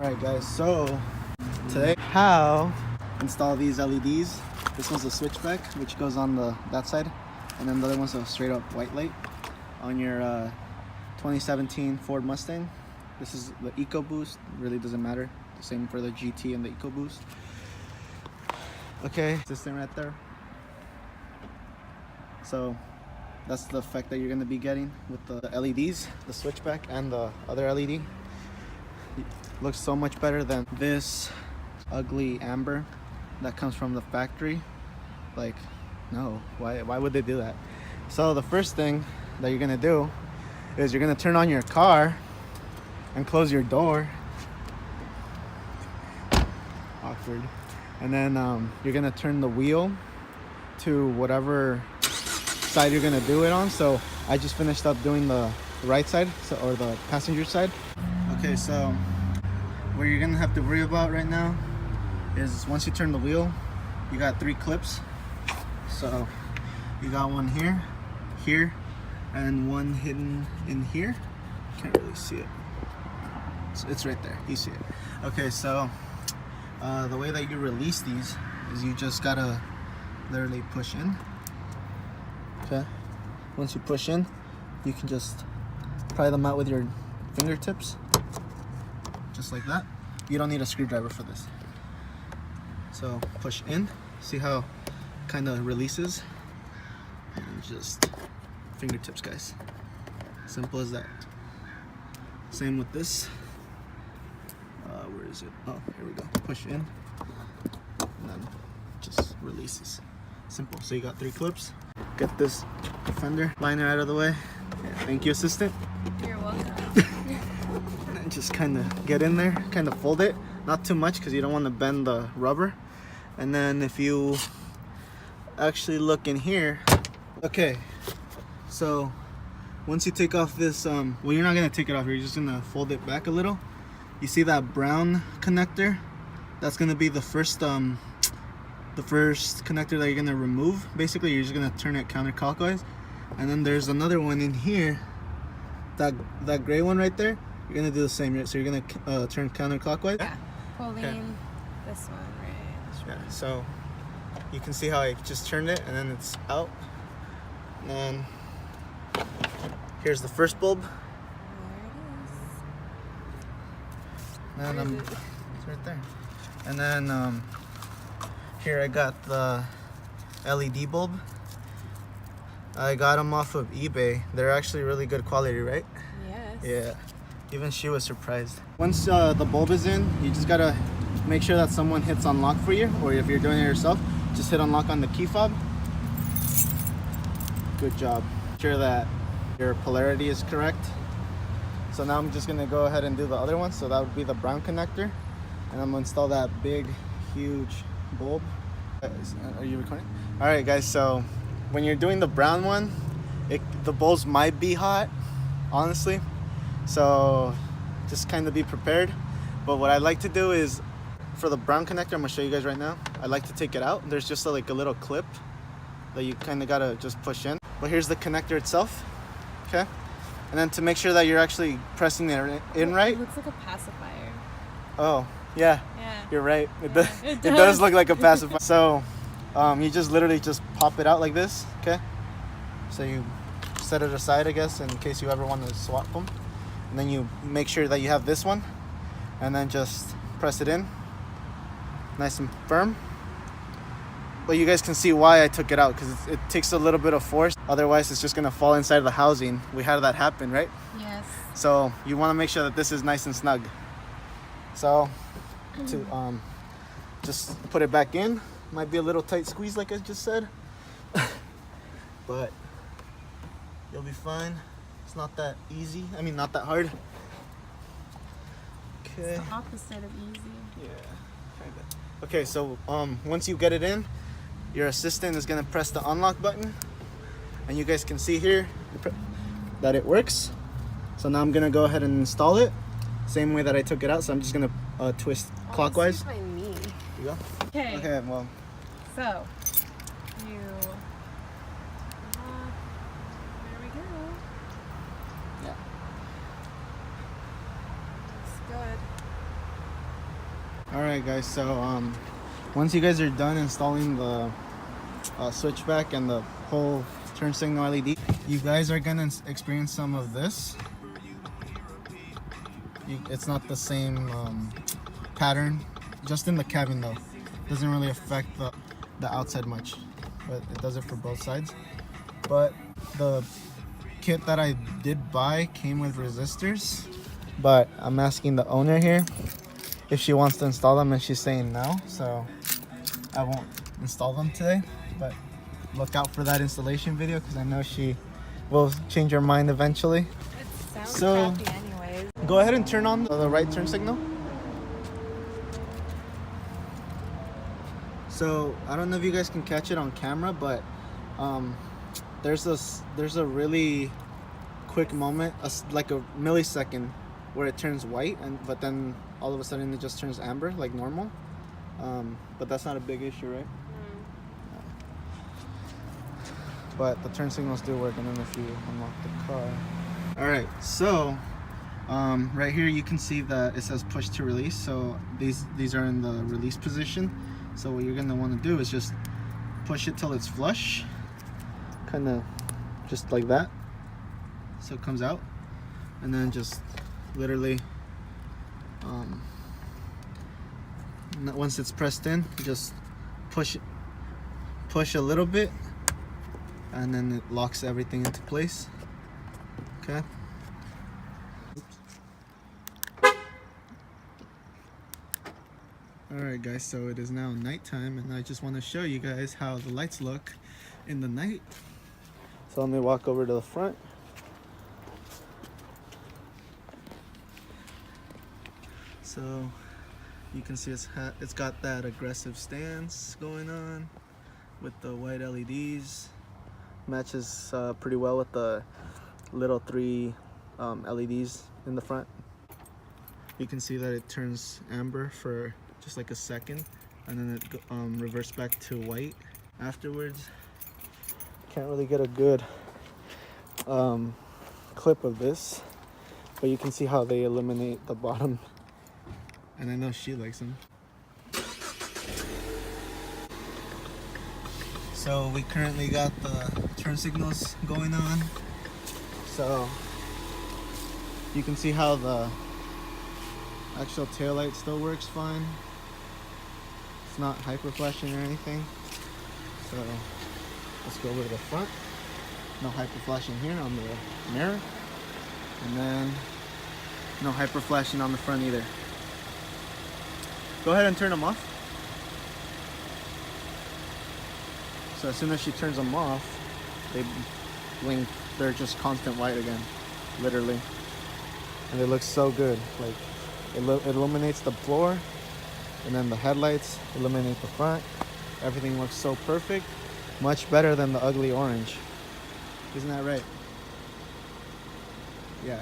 Alright guys, so today how install these LEDs. This one's a switchback which goes on that side, and then the other one's a straight up white light on your 2017 Ford Mustang. This is the EcoBoost, really doesn't matter, the same for the GT and the EcoBoost. Okay, this thing right there. So that's the effect that you're going to be getting with the LEDs, the switchback and the other LED. Looks so much better than this ugly amber that comes from the factory. Like, no, why would they do that? So the first thing that you're gonna do is you're gonna turn on your car and close your door. Awkward. And then you're gonna turn the wheel to whatever side you're gonna do it on. So I just finished up doing the right side, or the passenger side. Okay, so what you're gonna have to worry about right now is once you turn the wheel, you got 3 clips. So you got one here, here, and one hidden in here. Can't really see it. It's right there. You see it. Okay, so the way that you release these is you just gotta literally push in. Okay. Once you push in, you can just pry them out with your fingertips. Just like that. You don't need a screwdriver for this. So push in, see how it kind of releases, and just fingertips, guys. Simple as that. Same with this. Where is it? Oh, here we go. Push in, and then just releases. Simple. So you got 3 clips. Get this fender liner out of the way. Yeah, thank you, assistant. You're welcome. And just kind of get in there, kind of fold it, not too much because you don't want to bend the rubber. And then if you actually look in here, okay, so once you take off this, well, you're not gonna take it off, you're just gonna fold it back a little. You see that brown connector? That's gonna be the first connector that you're gonna remove. Basically, you're just gonna turn it counterclockwise. And then there's another one in here, that gray one right there. You're gonna do the same, right? So you're gonna turn counterclockwise. Yeah, pulling this one, right? This yeah, so you can see how I just turned it and then it's out. And then here's the first bulb. There it is. And it's right there. And then here I got the LED bulb. I got them off of eBay. They're actually really good quality, right? Yes. Yeah. Even she was surprised. Once the bulb is in, you just gotta make sure that someone hits unlock for you, or if you're doing it yourself, just hit unlock on the key fob. Good job. Make sure that your polarity is correct. So now I'm just gonna go ahead and do the other one. So that would be the brown connector, and I'm gonna install that big, huge bulb. Are you recording? All right, guys. So when you're doing the brown one, the bulbs might be hot, honestly. So just kind of be prepared. But what I like to do is, for the brown connector, I'm gonna show you guys right now. I like to take it out. There's just like a little clip that you kind of gotta just push in. But here's the connector itself, okay? And then to make sure that you're actually pressing it in right. It looks like a pacifier. Oh, yeah. Yeah. You're right. It Yeah, does look like a pacifier. So you just literally just pop it out like this, okay? So you set it aside, I guess, in case you ever want to swap them. And then you make sure that you have this one, and then just press it in nice and firm. But you guys can see why I took it out, because it takes a little bit of force. Otherwise, it's just going to fall inside the housing. We had that happen, right? Yes. So you want to make sure that this is nice and snug. So to just put it back in. Might be a little tight squeeze like I just said. But you'll be fine. It's not that easy. I mean, not that hard. Okay. It's the opposite of easy. Yeah, kind of. Okay, so once you get it in, your assistant is gonna press the unlock button, and you guys can see here that it works. So now I'm gonna go ahead and install it, same way that I took it out. So I'm just gonna twist clockwise. By me. Here you go. Okay. Okay, well. So you. There we go. Yeah. Looks good. Alright guys, so once you guys are done installing the switchback and the whole turn signal LED, you guys are gonna experience some of this. It's not the same pattern, just in the cabin though. Doesn't really affect the outside much, but it does it for both sides. But the kit that I did buy came with resistors, but I'm asking the owner here if she wants to install them, and she's saying no, so I won't install them today. But look out for that installation video, because I know she will change her mind eventually. It sounds So crappy anyways. go ahead and turn on the right turn signal. So I don't know if you guys can catch it on camera, but there's a really quick moment, like a millisecond, where it turns white, but then all of a sudden it just turns amber like normal. But that's not a big issue, right? But the turn signals do work, and then if you unlock the car. All right, so right here you can see that it says push to release. So these are in the release position. So what you're gonna want to do is just push it till it's flush, kind of just like that, so it comes out, and then just literally once it's pressed in, just push a little bit, and then it locks everything into place. Okay. Alright guys, so it is now nighttime, and I just want to show you guys how the lights look in the night. So let me walk over to the front. So you can see it's got that aggressive stance going on with the white LEDs. Matches pretty well with the little 3 LEDs in the front. You can see that it turns amber for just like a second, and then it reverts back to white afterwards. Can't really get a good clip of this, but you can see how they illuminate the bottom, and I know she likes them. So we currently got the turn signals going on, so you can see how the actual taillight still works fine. It's not hyper flashing or anything. So let's go over to the front. No hyper flashing here on the mirror, and then no hyper flashing on the front either. Go ahead and turn them off. So as soon as she turns them off, they blink. They're just constant white again, literally, and it looks so good. Like it illuminates the floor, and then the headlights illuminate the front. Everything looks so perfect, much better than the ugly orange. Isn't that right? Yeah,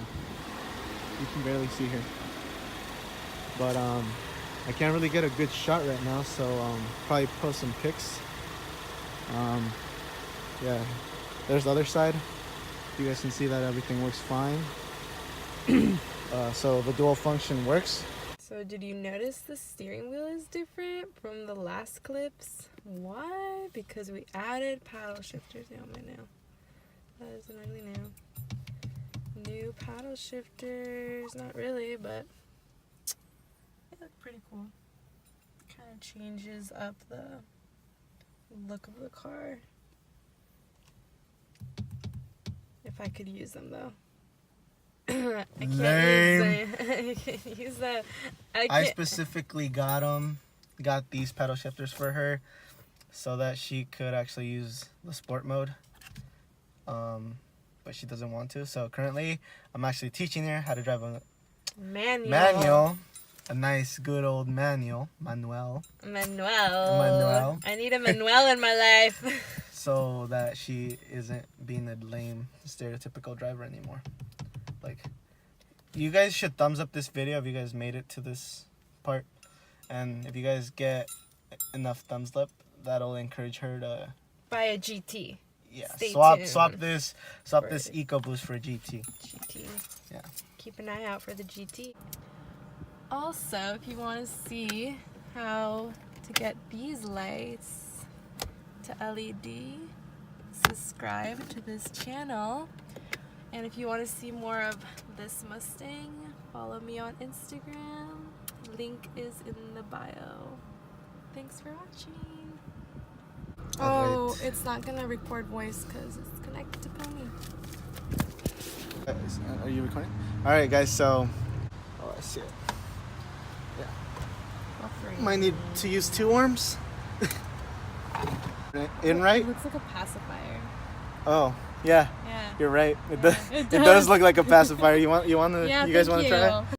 you can barely see her, but I can't really get a good shot right now, so probably post some pics. Yeah, there's the other side. You guys can see that everything works fine. So the dual function works. So did you notice the steering wheel is different from the last clips? Why? Because we added paddle shifters. Oh my nail. That is an ugly nail. New paddle shifters. Not really, but they look pretty cool. Kind of changes up the look of the car. If I could use them though. I can't use that. I specifically got these paddle shifters for her so that she could actually use the sport mode, but she doesn't want to. So currently I'm actually teaching her how to drive a manual, a nice good old manual. Manuel. I need a Manuel in my life. So that she isn't being a lame stereotypical driver anymore. Like, you guys should thumbs up this video if you guys made it to this part, and if you guys get enough thumbs up, that'll encourage her to buy a GT. Yeah, Stay swap tuned this EcoBoost for a GT. GT. Yeah. Keep an eye out for the GT. Also, if you want to see how to get these lights to LED, subscribe to this channel. And if you want to see more of this Mustang, follow me on Instagram. Link is in the bio. Thanks for watching. Oh, it's not gonna record voice because it's connected to Pony. Are you recording? All right, guys. So, oh, I see it. Yeah. Might need to use 2 arms. In right? It looks like a pacifier. Oh, yeah. Yeah. You're right. Yeah, It does look like a pacifier. You guys want to try it?